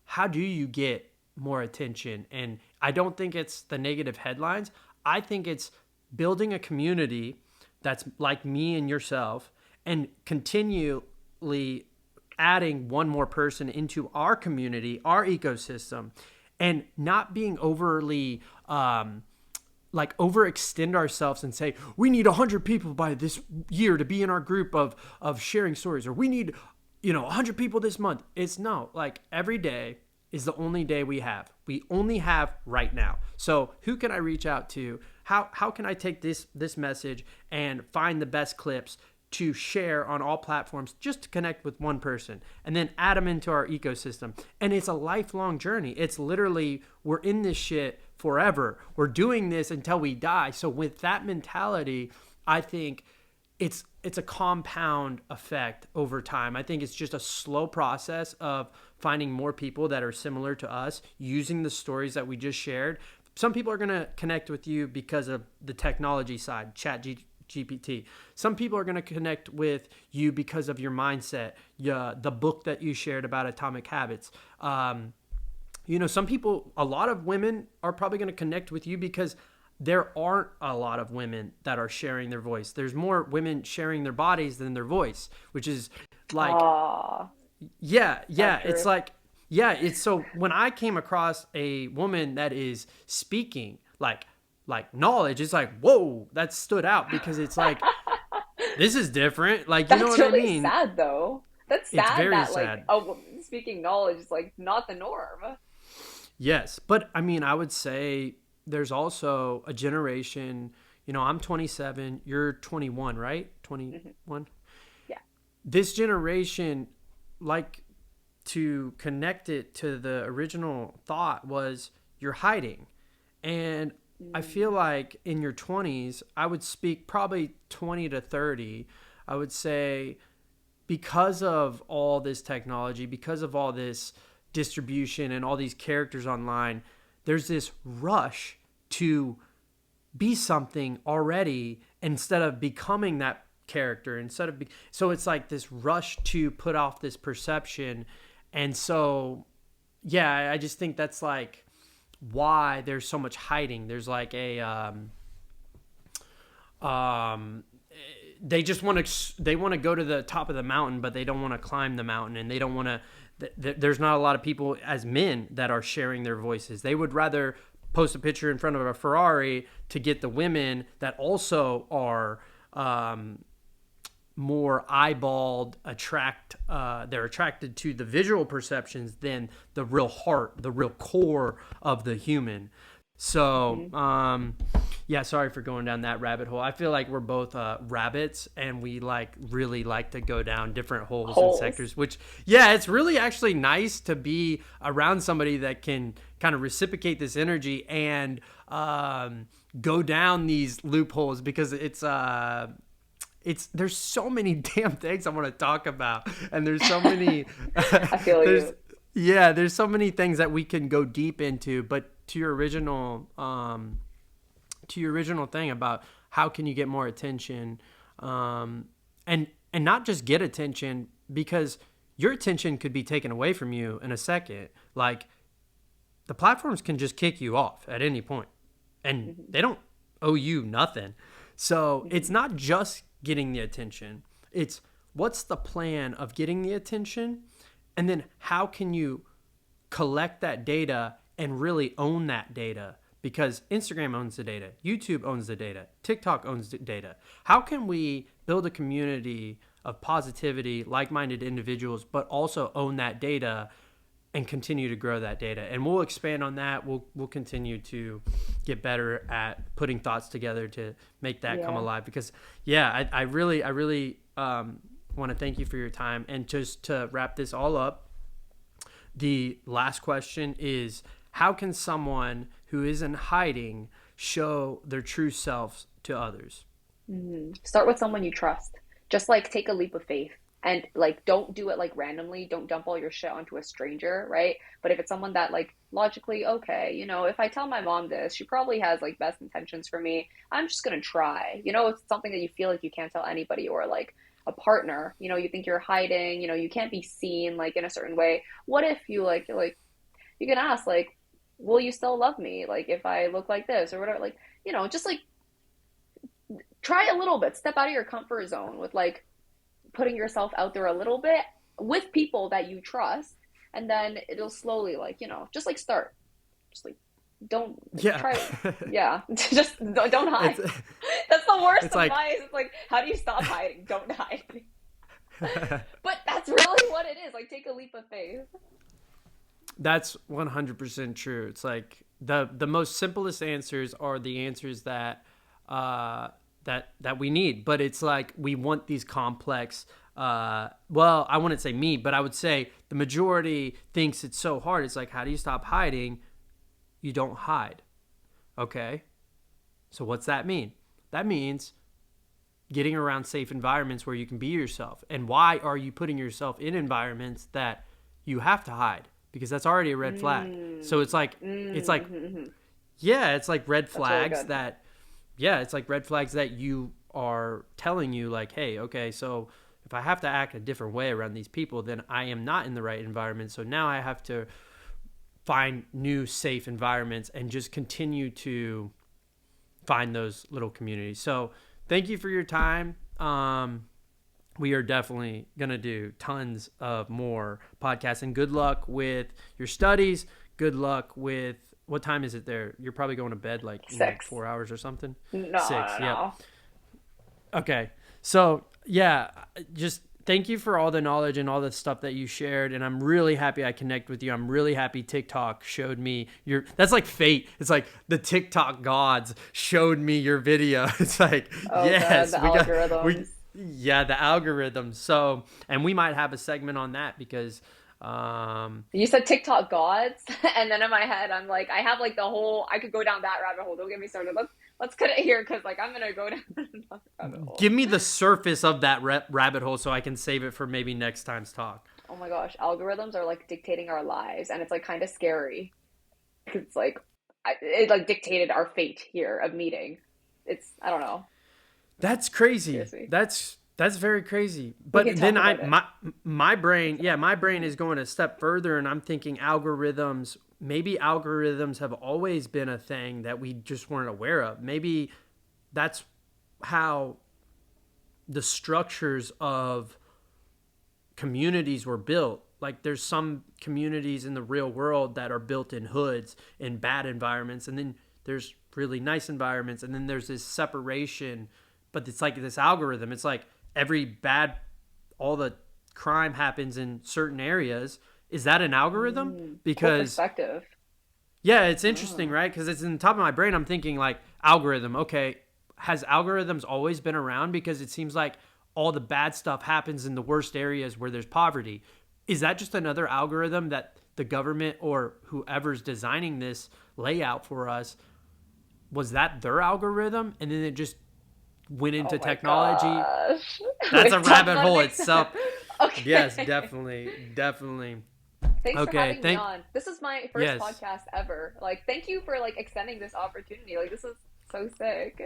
A: how do you get more attention? And I don't think it's the negative headlines. I think it's building a community that's like me and yourself, and continually adding one more person into our community, our ecosystem, and not being overly overextend ourselves and say we need 100 people by this year to be in our group of sharing stories, or we need 100 people this month. It's no, like, every day is the only day we only have right now. So who can I reach out to? How can I take this message and find the best clips to share on all platforms, just to connect with one person, and then add them into our ecosystem? And it's a lifelong journey. It's literally, we're in this shit forever. We're doing this until we die. So with that mentality, I think it's a compound effect over time. I think it's just a slow process of finding more people that are similar to us, using the stories that we just shared. Some people are going to connect with you because of the technology side, GPT. Some people are going to connect with you because of your mindset, the book that you shared about Atomic Habits. Some people, a lot of women are probably going to connect with you because there aren't a lot of women that are sharing their voice. There's more women sharing their bodies than their voice, which is like, it's like, it's so when I came across a woman that is speaking like knowledge, it's like, whoa, that stood out, because it's like, this is different. Like, you know what
B: really
A: I mean?
B: That's sad though. That's sad.
A: It's very
B: that
A: sad.
B: Like a woman speaking knowledge is like not the norm.
A: Yes. But I mean, I would say there's also a generation, I'm 27, you're 21, right? 21?
B: Yeah.
A: This generation, like, to connect it to the original thought, was you're hiding. And I feel like in your 20s, I would speak probably 20 to 30, I would say, because of all this technology, because of all this distribution and all these characters online, there's this rush to be something already instead of becoming that character. So it's like this rush to put off this perception. And so, yeah, I just think that's like why there's so much hiding. There's like they want to go to the top of the mountain, but they don't want to climb the mountain, and they don't want to. There's not a lot of people as men that are sharing their voices. They would rather post a picture in front of a Ferrari to get the women that also are more eyeballed, they're attracted to the visual perceptions than the real heart, the real core of the human. So, sorry for going down that rabbit hole. I feel like we're both rabbits, and we really like to go down different holes and sectors, which, it's really actually nice to be around somebody that can kind of reciprocate this energy and go down these loopholes, because there's so many damn things I want to talk about, and there's so many
B: I feel you.
A: Yeah, there's so many things that we can go deep into, but to your original thing about how can you get more attention, and not just get attention, because your attention could be taken away from you in a second. Like, the platforms can just kick you off at any point, and they don't owe you nothing. So it's not just getting the attention. It's what's the plan of getting the attention, and then how can you collect that data and really own that data, because Instagram owns the data, YouTube owns the data, TikTok owns the data. How can we build a community of positivity, like-minded individuals, but also own that data and continue to grow that data? And we'll expand on that. We'll continue to get better at putting thoughts together to make that come alive, because I really want to thank you for your time. And just to wrap this all up, the last question is, how can someone who is in hiding show their true selves to others?
B: Start with someone you trust. just like take a leap of faith and like don't do it like randomly. Don't dump all your shit onto a stranger, right? But if it's someone that like logically, okay, you know, if I tell my mom this, she probably has like best intentions for me. I'm just gonna try. You know, it's something that you feel like you can't tell anybody, or like a partner, you know, you think you're hiding, you know, you can't be seen like in a certain way. What if you like you can ask like, will you still love me like if I look like this or whatever, like, you know, just like try a little bit, step out of your comfort zone with like putting yourself out there a little bit with people that you trust, and then it'll slowly like, you know, just like start, just like don't
A: Yeah.
B: try, yeah, just don't hide.
A: It's
B: That's the worst
A: it's like
B: advice. It's like, how do you stop hiding? Don't hide. But that's really what it is. Like, take a leap of faith.
A: that's 100% true. It's like the most simplest answers are the answers that that we need, but it's like we want these complex well, I wouldn't say me, but I would say the majority thinks it's so hard. It's like, how do you stop hiding? You don't hide. Okay, so what's that mean? That means getting around safe environments where you can be yourself. And why are you putting yourself in environments that you have to hide? Because that's already a red flag. So it's like yeah, it's like red
B: That's really
A: flags
B: good.
A: that yeah, it's like red flags that you are telling you like, hey, okay, so if I have to act a different way around these people, then I am not in the right environment. So now I have to find new safe environments and just continue to find those little communities. So thank you for your time. We are definitely going to do tons of more podcasts, and good luck with your studies. Good luck with, what time is it there? You're probably going to bed like in like
B: 6.
A: 4 hours or something.
B: No,
A: 6.
B: no,
A: Yep.
B: no.
A: Okay. So yeah, just thank you for all the knowledge and all the stuff that you shared. And I'm really happy I connect with you. I'm really happy TikTok showed me that's like fate. It's like the TikTok gods showed me your video. It's like,
B: Oh
A: yes,
B: god, the algorithms.
A: yeah, the algorithm. So, and we might have a segment on that because,
B: You said TikTok gods, and then in my head, I'm like, I have like the whole. I could go down that rabbit hole. Don't get me started. Let's cut it here because like I'm gonna go down another rabbit hole.
A: give me the surface of that rabbit hole so I can save it for maybe next time's talk.
B: Oh my gosh, algorithms are like dictating our lives, and it's like kind of scary. It's like it like dictated our fate here of meeting. It's I don't know.
A: That's crazy.
B: Seriously,
A: That's very crazy.
B: we
A: But
B: can talk
A: then
B: about it.
A: my brain, yeah, my brain is going a step further, and I'm thinking algorithms. Maybe algorithms have always been a thing that we just weren't aware of. Maybe that's how the structures of communities were built. Like there's some communities in the real world that are built in hoods in bad environments, and then there's really nice environments, and then there's this separation. But it's like this algorithm. It's like every bad, all the crime happens in certain areas. Is that an algorithm?
B: Cool
A: Because
B: perspective.
A: yeah, it's interesting, right? Because it's in the top of my brain. I'm thinking like algorithm. Okay, has algorithms always been around? Because it seems like all the bad stuff happens in the worst areas where there's poverty. Is that just another algorithm that the government or whoever's designing this layout for us, was that their algorithm? And then it just went
B: Oh
A: into
B: my
A: technology.
B: gosh.
A: That's
B: We've
A: a
B: talked
A: rabbit
B: about
A: hole
B: it.
A: itself. Yes,
B: Okay.
A: definitely.
B: Thanks for
A: Okay,
B: having me on. This is my first
A: yes.
B: podcast ever. Like, thank you for like extending this opportunity. Like, this is so sick.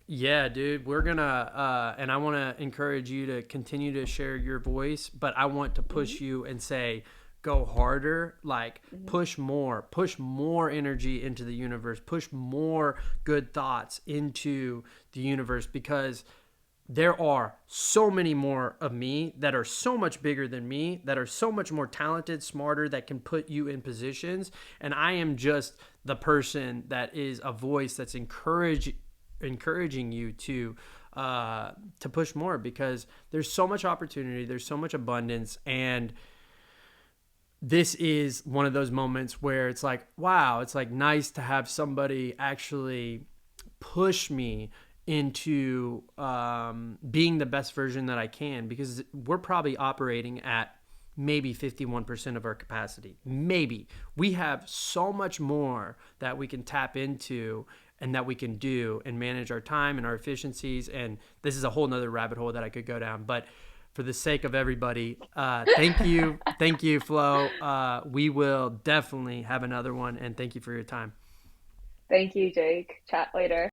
A: Yeah, dude, we're gonna, and I want to encourage you to continue to share your voice, but I want to push you and say, go harder, like push more energy into the universe, push more good thoughts into the universe, because there are so many more of me that are so much bigger than me, that are so much more talented, smarter, that can put you in positions. And I am just the person that is a voice that's encouraging you to push more, because there's so much opportunity, there's so much abundance, and this is one of those moments where it's like, wow, it's like nice to have somebody actually push me into being the best version that I can, because we're probably operating at maybe 51% of our capacity. Maybe we have so much more that we can tap into, and that we can do and manage our time and our efficiencies. And this is a whole nother rabbit hole that I could go down, but for the sake of everybody, thank you. Thank you, Flo. We will definitely have another one, and thank you for your time.
B: Thank you, Jake. Chat later.